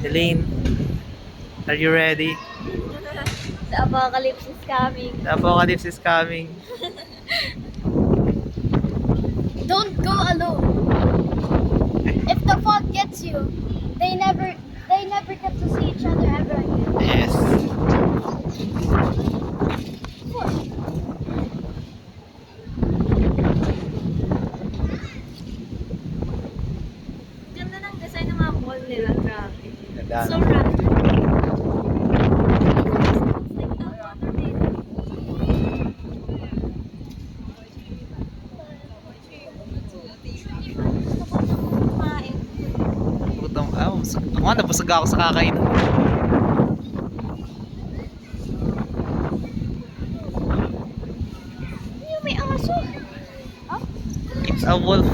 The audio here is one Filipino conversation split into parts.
Elaine, are you ready? The apocalypse is coming. The apocalypse is coming. Don't go alone. If the fog gets you, they never get to see each other ever again. Yes. Ganda ng design ng mga mall nila, grabe. Ganda. So random. It's like a water table. Kumain. Gutom. Ako nga, nabusog ako sa kakain. Yung may aso. Oh? It's a wolf.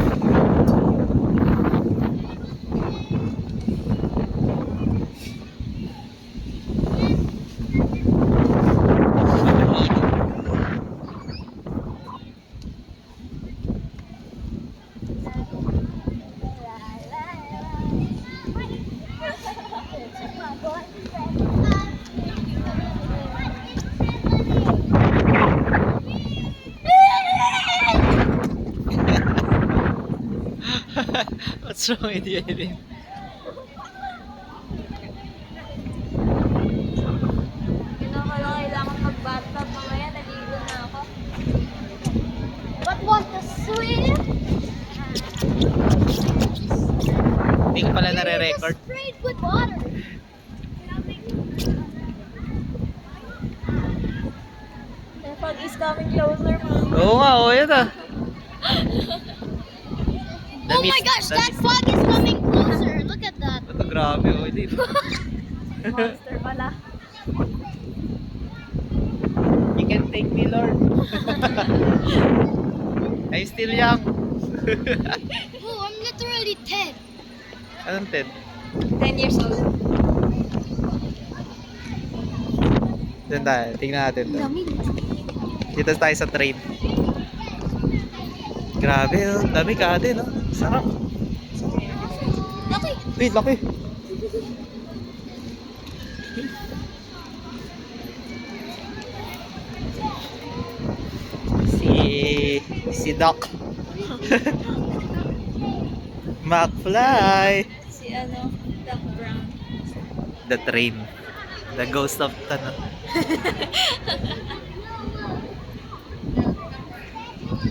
What's wrong with you, Elaine? Kailangan mag-bathtub mamaya, naligo na ako. But want to swim? Hindi ko pala nare-record. Just sprayed with water. The fog is coming closer, Mom. Oo nga, oo, yun ah. Oh my gosh, that fog is coming closer. Look at that. Ito, grabe, oh, Elaine. Monster pala. You can take me, Lord. I'm still young. Oh, I'm literally 10. Anong Ted? 10 years old. Doon tayo, tingnan natin to. Lamig. Dito tayo sa train. Grabe, oh. Dami ka din, oh. Sarap. Laki. Wait, laki. Si Doc. McFly. Si ano, Doc Brown. The train. The ghost of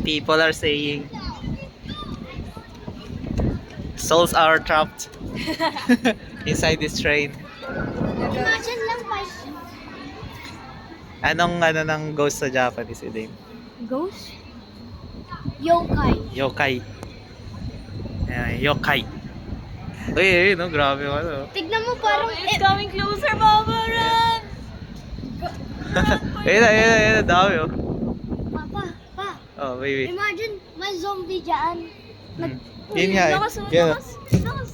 People are saying souls are trapped inside this train. Imagine lang my Anong ng ghost sa Japanese, Elaine? ghost? Yokai. Yokai. Yokai. Uy, no, grabe yung ano. Tignan mo parang It's coming closer, Mama, run! Ayun, dami oh. Pa. Oh, baby. Imagine may zombie dyan. Yun nga eh. Lakas, Yan, lakas, lakas.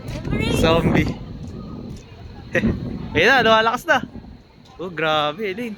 Emery! zombie. Ayun na, lumalakas na. Oh, grabe, Elaine.